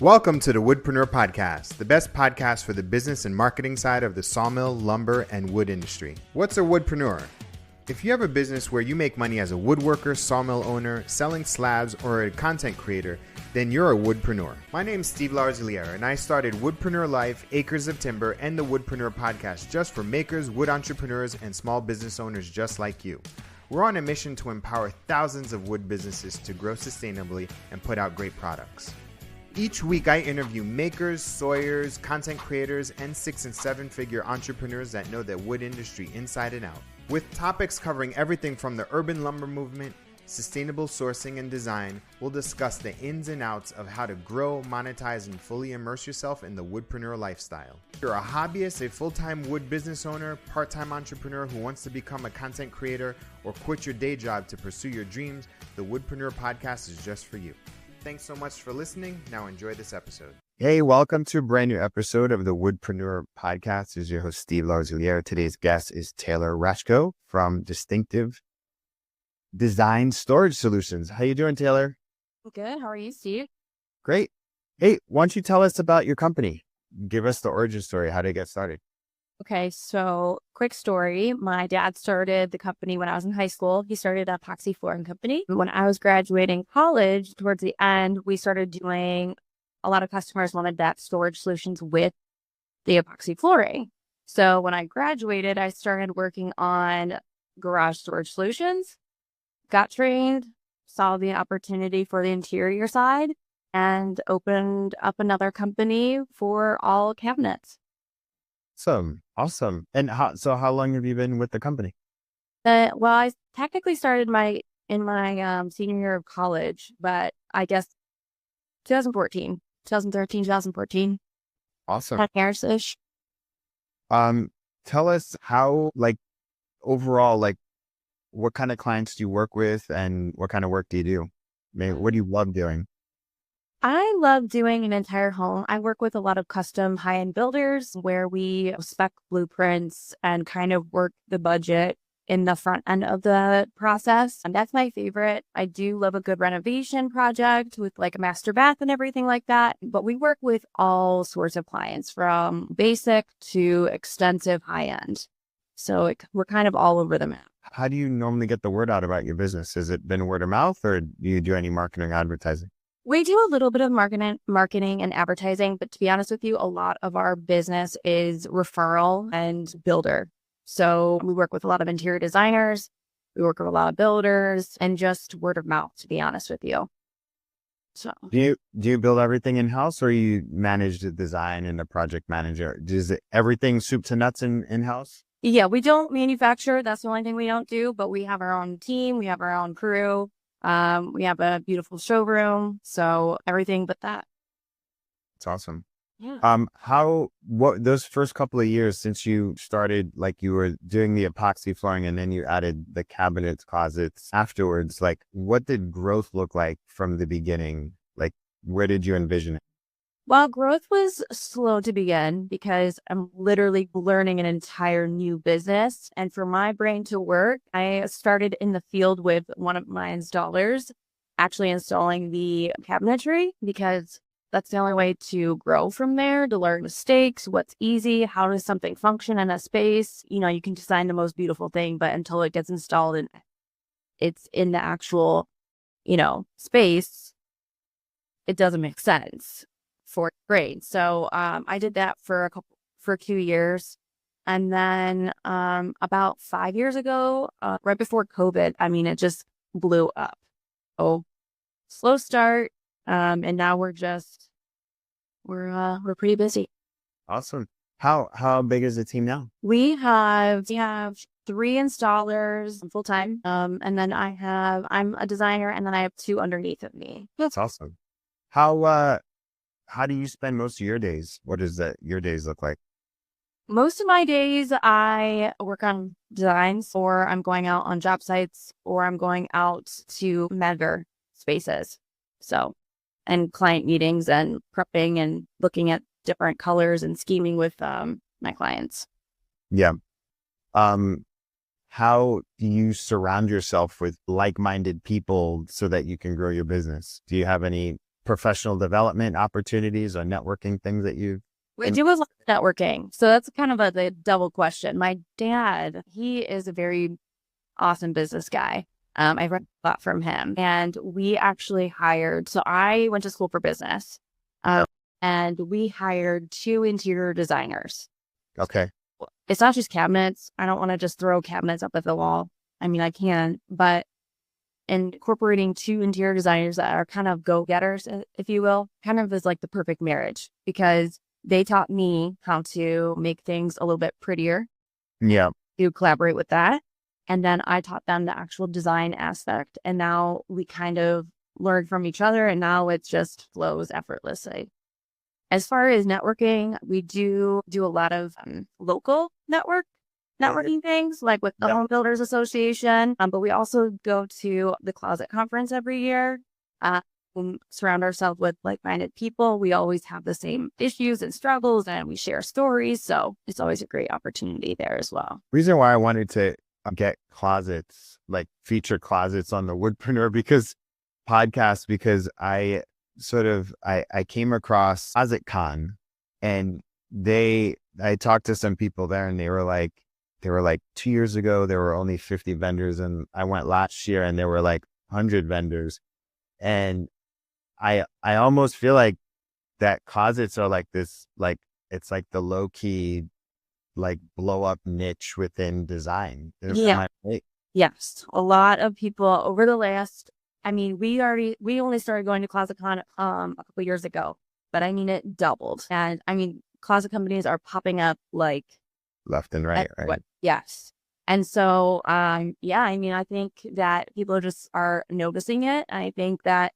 Welcome to the Woodpreneur Podcast, the best podcast for the business and marketing side of the sawmill, lumber, and wood industry. What's a woodpreneur? If you have a business where you make money as a woodworker, sawmill owner, selling slabs, or a content creator, then you're a woodpreneur. My name's Steve Larosiliere, and I started Woodpreneur Life, Acres of Timber, and the Woodpreneur Podcast just for makers, wood entrepreneurs, and small business owners just like you. We're on a mission to empower thousands of wood businesses to grow sustainably and put out great products. Each week, I interview makers, sawyers, content creators, and 6- and 7-figure entrepreneurs that know the wood industry inside and out. With topics covering everything from the urban lumber movement, sustainable sourcing and design, we'll discuss the ins and outs of how to grow, monetize, and fully immerse yourself in the woodpreneur lifestyle. If you're a hobbyist, a full-time wood business owner, part-time entrepreneur who wants to become a content creator, or quit your day job to pursue your dreams, the Woodpreneur Podcast is just for you. Thanks so much for listening. Now enjoy this episode. Hey, welcome to a brand new episode of the Woodpreneur Podcast. This is your host, Steve Larosiliere. Today's guest is Taylor Rachko from Distinctive Design Storage Solutions. How you doing, Taylor? Good. How are you, Steve? Great. Hey, why don't you tell us about your company? Give us the origin story. How did it get started? Okay, so quick story. My dad started the company when I was in high school. He started an epoxy flooring company. When I was graduating college, towards the end, we started doing a lot of customers wanted that storage solutions with the epoxy flooring. So when I graduated, I started working on garage storage solutions, got trained, saw the opportunity for the interior side, and opened up another company for all cabinets. Awesome. And how long have you been with the company? Well, I technically started in my senior year of college, but I guess 2013, 2014. Awesome. 10 years-ish. Tell us how, overall, what kind of clients do you work with and what kind of work do you do? Maybe, what do you love doing? I love doing an entire home. I work with a lot of custom high-end builders where we spec blueprints and kind of work the budget in the front end of the process. And that's my favorite. I do love a good renovation project with like a master bath and everything like that. But we work with all sorts of clients from basic to extensive high-end. So we're kind of all over the map. How do you normally get the word out about your business? Has it been word of mouth or do you do any marketing advertising? We do a little bit of marketing and advertising, but to be honest with you, a lot of our business is referral and builder. So we work with a lot of interior designers, we work with a lot of builders, and just word of mouth, to be honest with you. So do you build everything in-house or you manage the design and the project manager? Is it everything soup to nuts in-house? Yeah, we don't manufacture. That's the only thing we don't do, but we have our own team. We have our own crew. We have a beautiful showroom, so everything but that. It's awesome. Yeah. What those first couple of years since you started, you were doing the epoxy flooring and then you added the cabinets, closets afterwards, what did growth look like from the beginning? Where did you envision it? Well, growth was slow to begin because I'm literally learning an entire new business. And for my brain to work, I started in the field with one of my installers, actually installing the cabinetry, because that's the only way to grow from there, to learn mistakes, what's easy, how does something function in a space. You can design the most beautiful thing, but until it gets installed and it's in the actual, space, it doesn't make sense. Fourth grade. So I did that for a few years. And then about 5 years ago, right before COVID, it just blew up. Oh, slow start. And now we're pretty busy. Awesome. How big is the team now? We have 3 installers full time. And then I'm a designer and then I have 2 underneath of me. That's awesome. How do you spend most of your days? What does your days look like? Most of my days, I work on designs, or I'm going out on job sites, or I'm going out to measure spaces. So, and client meetings and prepping and looking at different colors and scheming with my clients. Yeah. How do you surround yourself with like-minded people so that you can grow your business? Do you have any professional development opportunities or networking things that you've... We do a lot of networking. So that's kind of the double question. My dad, he is a very awesome business guy. I read a lot from him, and we actually hired. So I went to school for business, and we hired 2 interior designers. Okay. It's not just cabinets. I don't want to just throw cabinets up at the wall. I mean, I can, but incorporating 2 interior designers that are kind of go-getters, if you will, kind of is like the perfect marriage, because they taught me how to make things a little bit prettier. Yeah. To collaborate with that. And then I taught them the actual design aspect. And now we kind of learned from each other, and now it just flows effortlessly. As far as networking, we do a lot of local networking things, like with the Home Builders Association. But we also go to the Closet Conference every year. We surround ourselves with like-minded people. We always have the same issues and struggles, and we share stories. So it's always a great opportunity there as well. Reason why I wanted to get closets, like feature closets on the Woodpreneur podcast, because I came across Closet Con, and I talked to some people there, and they were like 2 years ago, there were only 50 vendors, and I went last year and there were like 100 vendors. And I almost feel like that closets are like this, like, it's like the low key, like blow up niche within design. Yeah. Yes. A lot of people over the last, I mean, we only started going to Closet Con a couple years ago, but I mean, it doubled. And I mean, closet companies are popping up like left and right, right? Yes. And so, yeah, I mean, I think that people are noticing it. I think that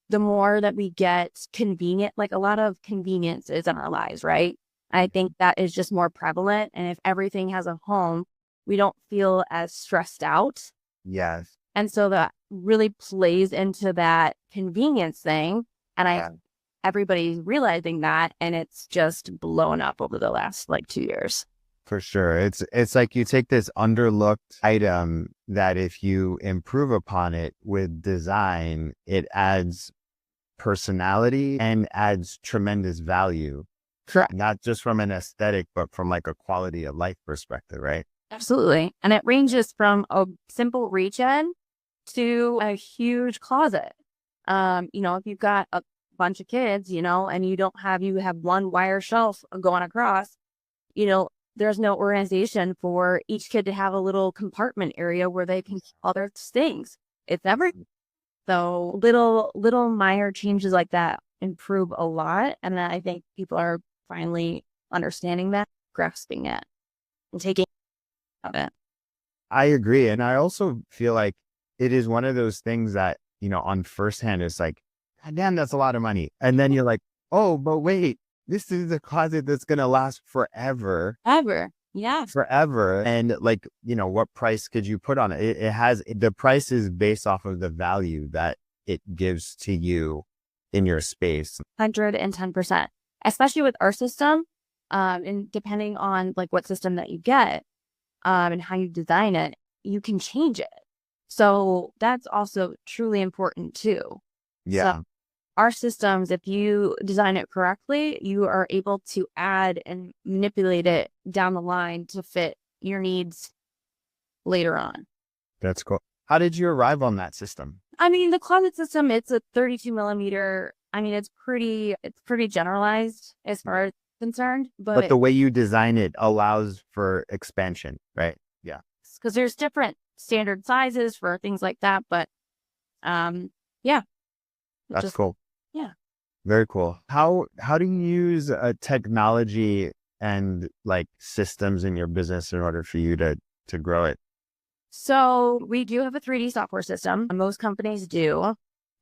the more that we get convenient, like a lot of conveniences in our lives, right? I think that is just more prevalent. And if everything has a home, we don't feel as stressed out. Yes. And so that really plays into that convenience thing. And everybody's realizing that, and it's just blown up over the last like 2 years. For sure. It's like you take this underlooked item that if you improve upon it with design, it adds personality and adds tremendous value. Correct. Not just from an aesthetic, but from like a quality of life perspective, right? Absolutely. And it ranges from a simple reach-in to a huge closet. If you've got a bunch of kids, and you have one wire shelf going across, there's no organization for each kid to have a little compartment area where they can keep all their things. It's everything. So little minor changes like that improve a lot. And I think people are finally understanding that, grasping it, and taking of it. I agree. And I also feel like it is one of those things that, on first hand, it's like, God damn, that's a lot of money. And then you're like, oh, but wait, this is a closet that's going to last forever. Ever. Yeah. Forever. And like, what price could you put on it? The price is based off of the value that it gives to you in your space. 110%, especially with our system. And depending on like what system that you get, and how you design it, you can change it. So that's also truly important too. Yeah. So our systems, if you design it correctly, you are able to add and manipulate it down the line to fit your needs later on. That's cool. How did you arrive on that system? I mean, the closet system, it's a 32 millimeter. I mean, it's pretty generalized as far as concerned. But the way you design it allows for expansion, right? Yeah. Because there's different standard sizes for things like that. But yeah. That's cool. Yeah. Very cool. How do you use technology and like systems in your business in order for you to grow it? So we do have a 3D software system. Most companies do.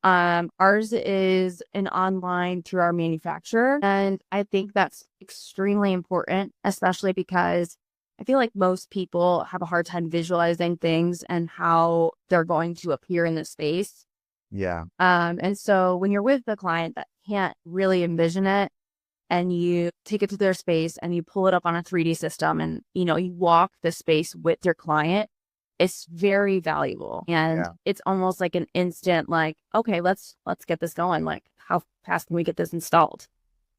Ours is an online through our manufacturer. And I think that's extremely important, especially because I feel like most people have a hard time visualizing things and how they're going to appear in the space. Yeah. And so when you're with the client that can't really envision it, and you take it to their space and you pull it up on a 3D system, and you walk the space with your client, it's very valuable. And it's almost like an instant, like, okay, let's get this going. Like, how fast can we get this installed?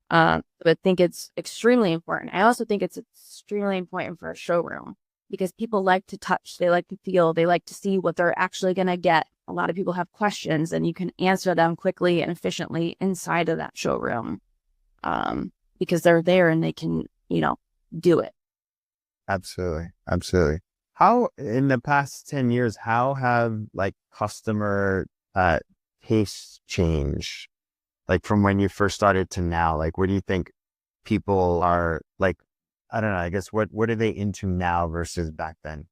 But I think it's extremely important. I also think it's extremely important for a showroom because people like to touch, they like to feel, they like to see what they're actually going to get. A lot of people have questions and you can answer them quickly and efficiently inside of that showroom, because they're there and they can, do it. Absolutely. Absolutely. How, in the past 10 years, how have like customer tastes changed? Like from when you first started to now, like what do you think people are like, I don't know, I guess what are they into now versus back then?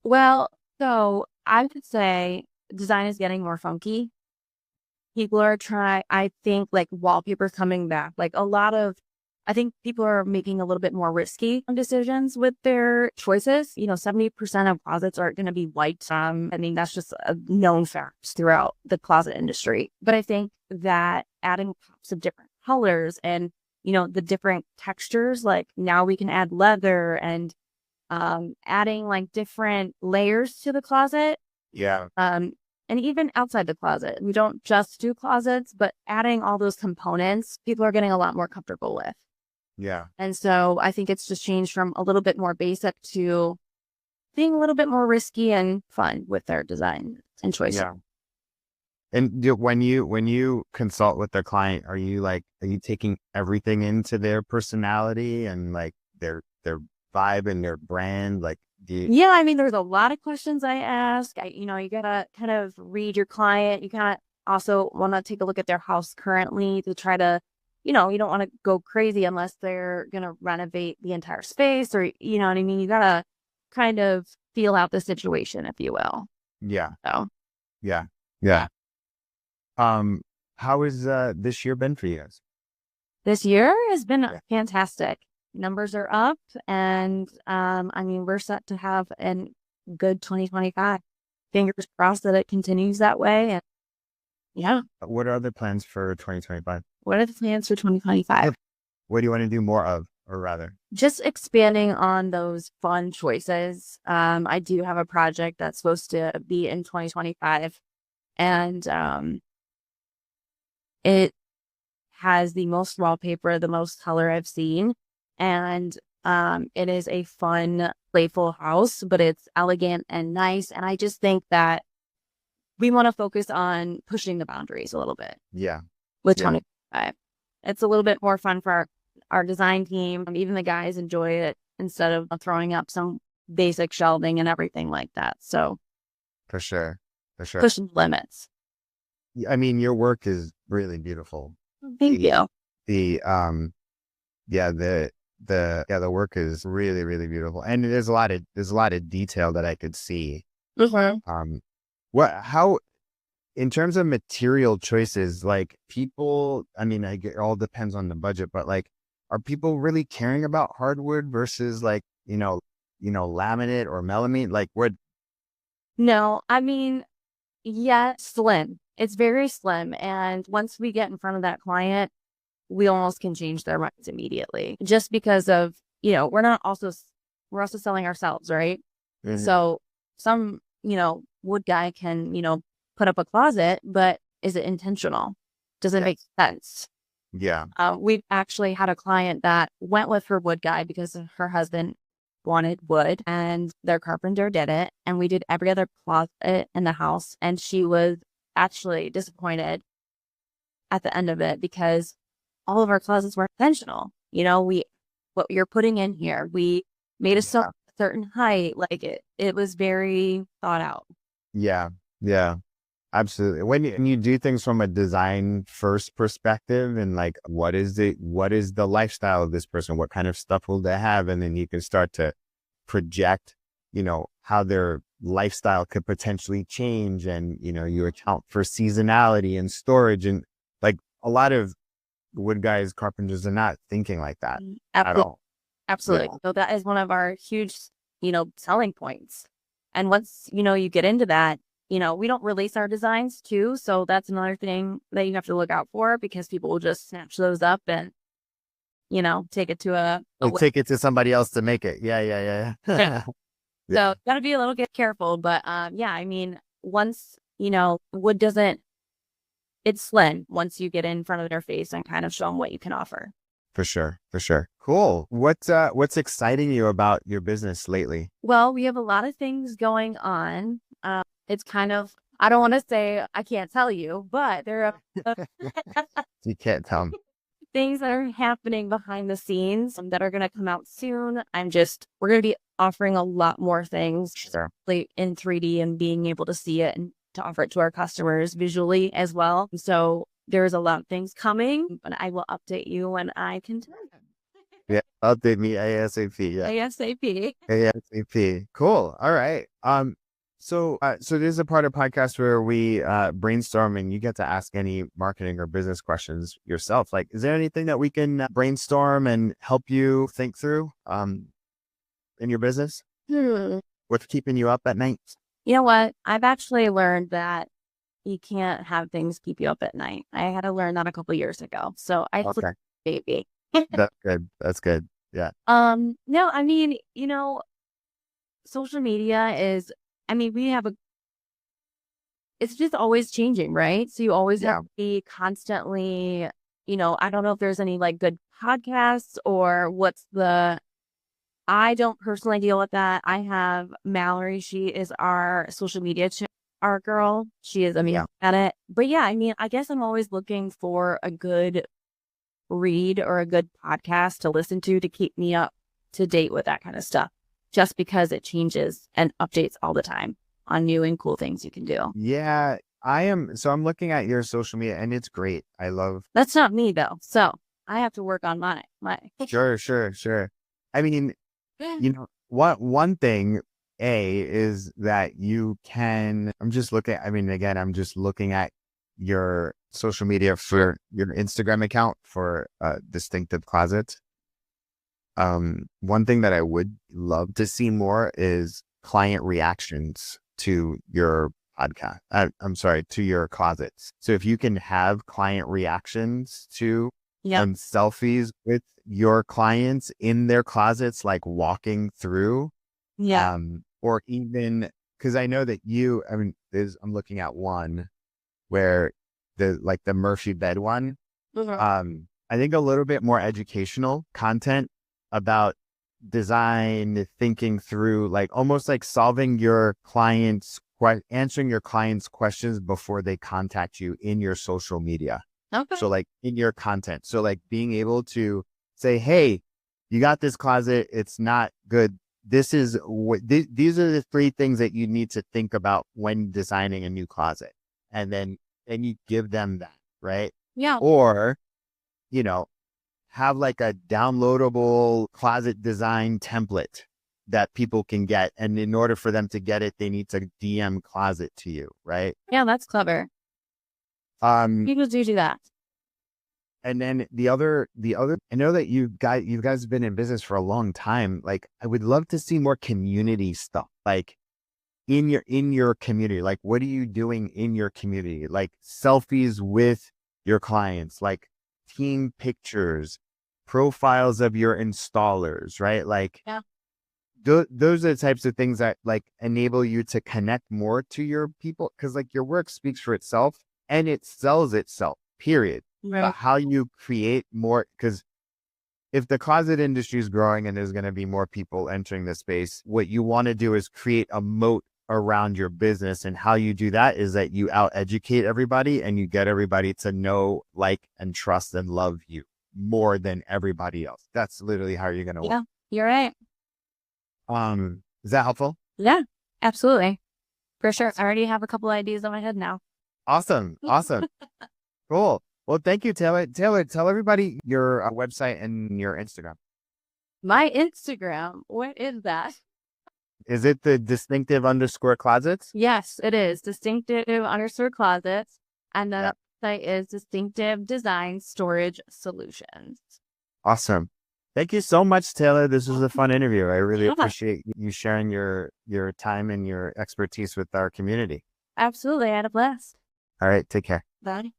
Well, so I would say design is getting more funky. People are trying, I think like wallpaper coming back, like I think people are making a little bit more risky decisions with their choices. 70% of closets aren't going to be white. I mean, that's just a known fact throughout the closet industry. But I think that adding pops of different colors and, the different textures, like now we can add leather and adding like different layers to the closet. Yeah. And even outside the closet, we don't just do closets, but adding all those components, people are getting a lot more comfortable with. Yeah. And so I think it's just changed from a little bit more basic to being a little bit more risky and fun with their design and choices. Yeah. And when you consult with the client, are you taking everything into their personality and like their vibe and their brand? Like, yeah, I mean, there's a lot of questions I ask. You gotta kind of read your client. You kind of also want to take a look at their house currently to try to, you don't want to go crazy unless they're going to renovate the entire space or, you know what I mean? You got to kind of feel out the situation, if you will. Yeah. So. Yeah. Yeah. How has this year been for you guys? This year has been fantastic. Numbers are up and, I mean, we're set to have a good 2025. Fingers crossed that it continues that way. And yeah. What are the plans for 2025? What are the plans for 2025? What do you want to do more of, or rather? Just expanding on those fun choices. I do have a project that's supposed to be in 2025 and, it has the most wallpaper, the most color I've seen. And it is a fun, playful house, but it's elegant and nice. And I just think that we want to focus on pushing the boundaries a little bit. Yeah. With 2025. It's a little bit more fun for our design team. Even the guys enjoy it instead of throwing up some basic shelving and everything like that. So for sure. Pushing limits. I mean, your work is really beautiful. Thank you. The work is really, really beautiful. And there's a lot of detail that I could see. Mm-hmm. How in terms of material choices, like people, I mean, it all depends on the budget, but like, are people really caring about hardwood versus like, laminate or melamine? Like what? No, I mean, slim. It's very slim. And once we get in front of that client, we almost can change their minds immediately just because of, we're also selling ourselves, right? Mm-hmm. So some, wood guy can, put up a closet, but is it intentional? Does it make sense? Yeah. We've actually had a client that went with her wood guy because her husband wanted wood and their carpenter did it. And we did every other closet in the house. And she was actually disappointed at the end of it because all of our closets were intentional. What you're putting in here, we made a certain height. Like it was very thought out. Yeah. Yeah. Absolutely. When you do things from a design first perspective and like, what is the lifestyle of this person? What kind of stuff will they have? And then you can start to project, how their lifestyle could potentially change. And, you account for seasonality and storage. And like a lot of wood guys, carpenters are not thinking like that at all. Absolutely. Yeah. So that is one of our huge, selling points. And once, you get into that, we don't release our designs too. So that's another thing that you have to look out for because people will just snatch those up and, take it to take it to somebody else to make it. Yeah. Yeah. So gotta be a little bit careful. But I mean, once, wood doesn't, it's slim once you get in front of their face and kind of show them what you can offer. For sure. For sure. Cool. What's exciting you about your business lately? Well, we have a lot of things going on. It's kind of, I don't want to say I can't tell you, but there are You can't tell me. things that are happening behind the scenes that are going to come out soon. We're going to be offering a lot more things Sure. like in 3D and being able to see it and to offer it to our customers visually as well. So there's a lot of things coming, but I will update you when I can tell you. Yeah. Update me ASAP. Yeah. ASAP. ASAP. Cool. All right. So there's a part of podcast where we brainstorm and you get to ask any marketing or business questions yourself. Like, is there anything that we can brainstorm and help you think through in your business? What's keeping you up at night? You know what? I've actually learned that you can't have things keep you up at night. I had to learn that a couple years ago. So I sleep, Okay. baby. That's good. That's good. Yeah. No, I mean, social media is, it's just always changing, right? So you always have to be constantly, I don't know if there's any like good podcasts or I don't personally deal with that. I have Mallory. She is our social media our girl. She is amazing at it. But yeah, I guess I'm always looking for a good read or a good podcast to listen to keep me up to date with that kind of stuff, just because it changes and updates all the time on new and cool things you can do. Yeah, I am. So I'm looking at your social media and it's great. I love. That's not me though. So I have to work on my. Sure. I mean, one thing is that you can, I'm just looking at your social media for your Instagram account for Distinctive Closet. One thing that I would love to see more is client reactions to your podcast. I'm sorry, to your closets. So if you can have client reactions to selfies with your clients in their closets, like walking through, or even, because I know that I'm looking at one where the Murphy bed one, I think a little bit more educational content about design, thinking through, like almost like solving your answering your clients' questions before they contact you in your social media. Okay. So like in your content. So like being able to say, hey, you got this closet, it's not good. This is these are the 3 things that you need to think about when designing a new closet. And then you give them that, right? Yeah. Or, have like a downloadable closet design template that people can get. And in order for them to get it, they need to DM closet to you, right? Yeah, that's clever. People do that. And then the other, I know that you guys have been in business for a long time. Like, I would love to see more community stuff, like in your community. Like, what are you doing in your community? Like selfies with your clients, like team pictures, profiles of your installers, right? Like, those are the types of things that like enable you to connect more to your people. Cause like your work speaks for itself and it sells itself, period. Right. But how you create more, because if the closet industry is growing and there's going to be more people entering the space, what you want to do is create a moat around your business. And how you do that is that you out educate everybody and you get everybody to know, like, and trust and love you more than everybody else. That's literally how you're going to work. Yeah, you're right. Is that helpful? Yeah, absolutely. For sure. I already have a couple ideas in my head now. Awesome. Cool. Well, thank you, Taylor. Taylor, tell everybody your website and your Instagram. My Instagram, what is that? Is it the distinctive_closets? Yes, it is. Distinctive_closets. And the website is Distinctive Design Storage Solutions. Awesome. Thank you so much, Taylor. This was a fun interview. I really appreciate you sharing your time and your expertise with our community. Absolutely. I had a blast. All right. Take care. Bye.